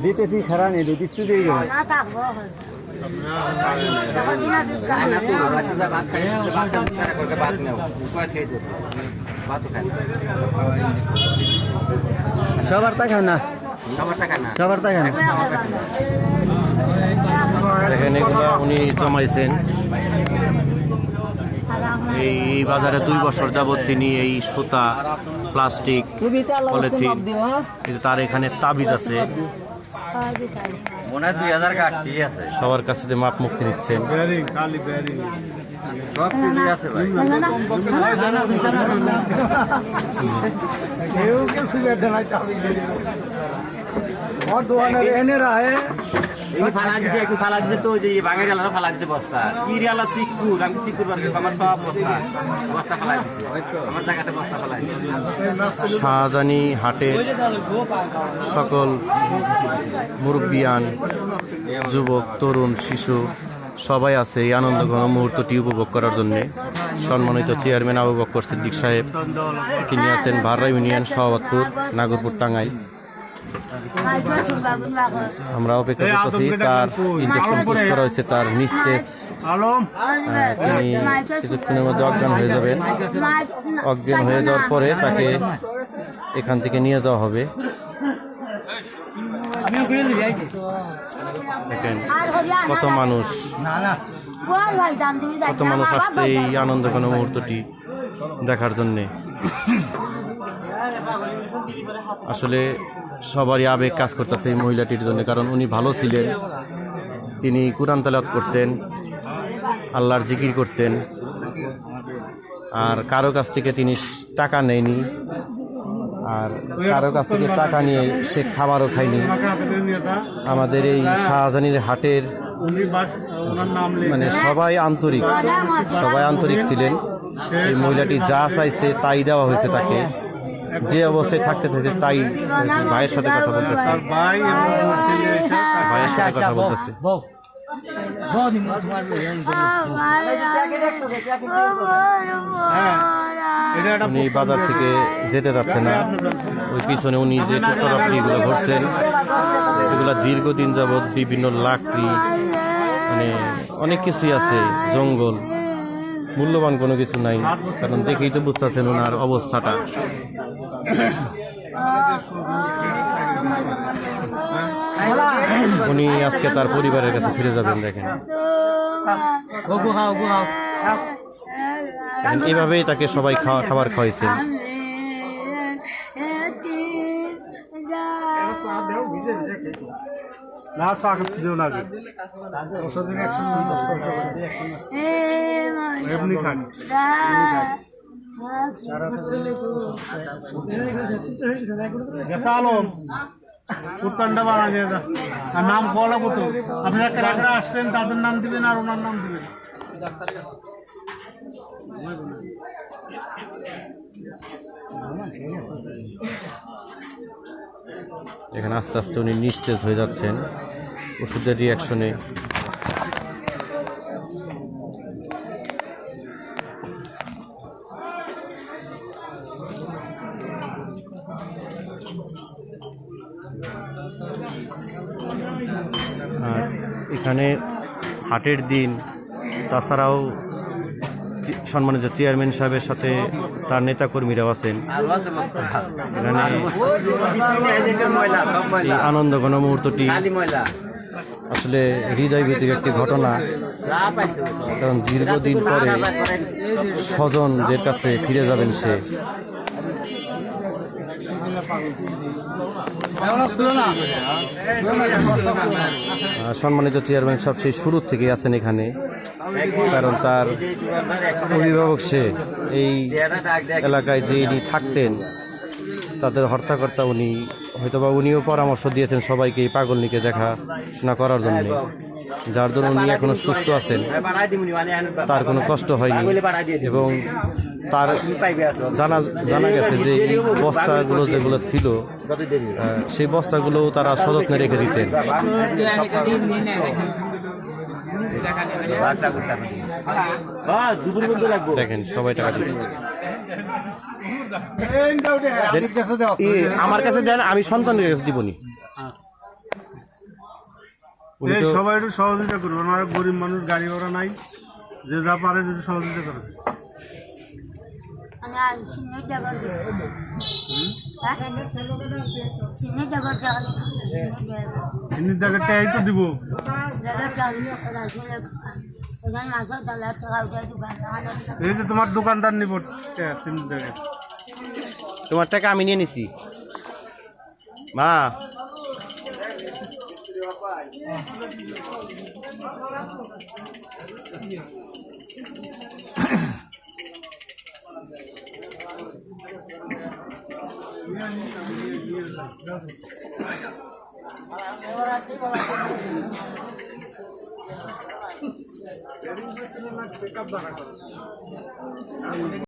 দিতেছি খারাপ নেই কিছু দিয়ে গেল সবার তা খান না সবার তা খান দেখেন এগুলো উনি জমাইছেন এই বাজারে 2 বছর যাবত তিনি এই সুতা প্লাস্টিক পলিথিন তার এখানে তাবিজ আছে মনে হয় 2000 কাটতি আছে সবার কাছে যে মাপ মুক্তি নিচ্ছেন সব কিছু আছে ভাই কেউ কেউ সুবিধা দেয় তাবিজ और दुआना रहने रहा है এই ফালা দিছে একটু ফালা দিছে তো যে বাঙালি আলাদা ফালা দিছে বস্তা ইরিয়ালা সিকুর আমি সিকুর বাদ আমার সব বস্তা ফালা দিছে আমার জায়গাতে বস্তা ফালা দিছে শাহজানি হাটের সকল মুরব্বিয়ান যুবক তরুণ শিশু সবাই আছে এই আনন্দঘন মুহূর্তটি উপভোগ করার জন্য সম্মানিত চেয়ারম্যান আবু বকর সিদ্দিক সাহেব তিনি আছেন ভাররা ইউনিয়ন শাহবাদপুর নাগরপুর টাঙ্গাইল আমরা অপেক্ষা করতেছি তার ইনজেকশন পুশ করা হয়েছে তার নিস্তেজ তিনি কিছুক্ষণের মধ্যে অজ্ঞান হয়ে যাবেন অজ্ঞান হয়ে যাওয়ার পরে তাকে এখান থেকে নিয়ে যাওয়া হবে দেখেন কত মানুষ আসছে এই আনন্দঘন মুহূর্তটি দেখার জন্যে আসলে সবারই আবেগ কাজ করতেছে এই মহিলাটির জন্য কারণ উনি ভালো ছিলেন তিনি কুরআন তেলাওয়াত করতেন আল্লাহর জিকির করতেন আর কারো কাছ থেকে তিনি টাকা নেয়নি আর কারো কাছ থেকে টাকা নিয়ে সে খাবারও খায়নি আমাদের এই শাহজানির হাটের মানে সবাই আন্তরিক ছিলেন এই মহিলাটি যা চাইছে তাই দেওয়া হয়েছে তাকে যে অবস্থায় থাকতে চাইছে তাই ভাইয়ের সাথে কথা বলতেছে উনি বাজার থেকে যেতে যাচ্ছে না ওই পিছনে উনি যে টুকরাগুলো ধরছেন এগুলা দীর্ঘদিন যাবৎ বিভিন্ন লাকড়ি মানে অনেক কিছুই আছে জঙ্গল মূল্যবান কোনো কিছু নাই কারণ দেখেই তো বুঝতেছেন ওনার অবস্থাটা উনি আজকে তার পরিবারের কাছে ফিরে যাবেন দেখেন এইভাবেই তাকে সবাই খাবার খাওয়াইছেন না চাকরি দিও না ওষুধের একশন এমনি খান আলম উত্তরটা বাড়া দিয়ে আর নাম বলা কত আপনারা কারা আসছেন তাদের নাম দিবেন আর ওনার নাম দিবেন এখানে আস্তে আস্তে উনি নিস্তেজ হয়ে যাচ্ছেন ওষুধের রিয়াকশনে আর এখানে হাটের দিন তাছাড়াও সম্মানিত চেয়ারম্যান সাহেবের সাথে তার নেতাকর্মীরাও আছেন এখানে এই আনন্দঘন মুহূর্তটি আসলে হৃদয় ভিত্তিক একটি ঘটনা কারণ দীর্ঘদিন পরে স্বজনদের কাছে ফিরে যাবেন সে সম্মানিত চেয়ারম্যান সাহেব সেই শুরু থেকে আছেন এখানে কারণ তার অভিভাবক সে এই এলাকায় যে ইনি থাকতেন তাদের হর্তাকর্তা উনি হয়তোবা উনিও পরামর্শ দিয়েছেন সবাইকে এই পাগলনিকে দেখাশোনা করার জন্য যার জন্য উনি এখনো সুস্থ আছেন তার কোনো কষ্ট হয়নি এবং তার জানা গেছে যে এই বস্তাগুলো যেগুলো ছিল সেই বস্তাগুলো তারা সযত্নে রেখে দিতেন বাচ্চা করতে বাস দুপুর পর্যন্ত লাগবো। দেখেন সবাই টাকা দিচ্ছে। আমার কাছে দেন, আমি সন্তানের কাছে দিবনি। উনি এই তো সবাই একটু সহযোগিতা করবে, ওনারা গরিব মানুষ, গাড়ি ঘোড়া নাই, যে যা পারে একটু সহযোগিতা করবে। চিনির জায়গাটা এই তো দিব। এই যে তোমার দোকানদার নিব চিনির জায়গায়। তোমার টাকা আমি নিয়ে নিছি মা।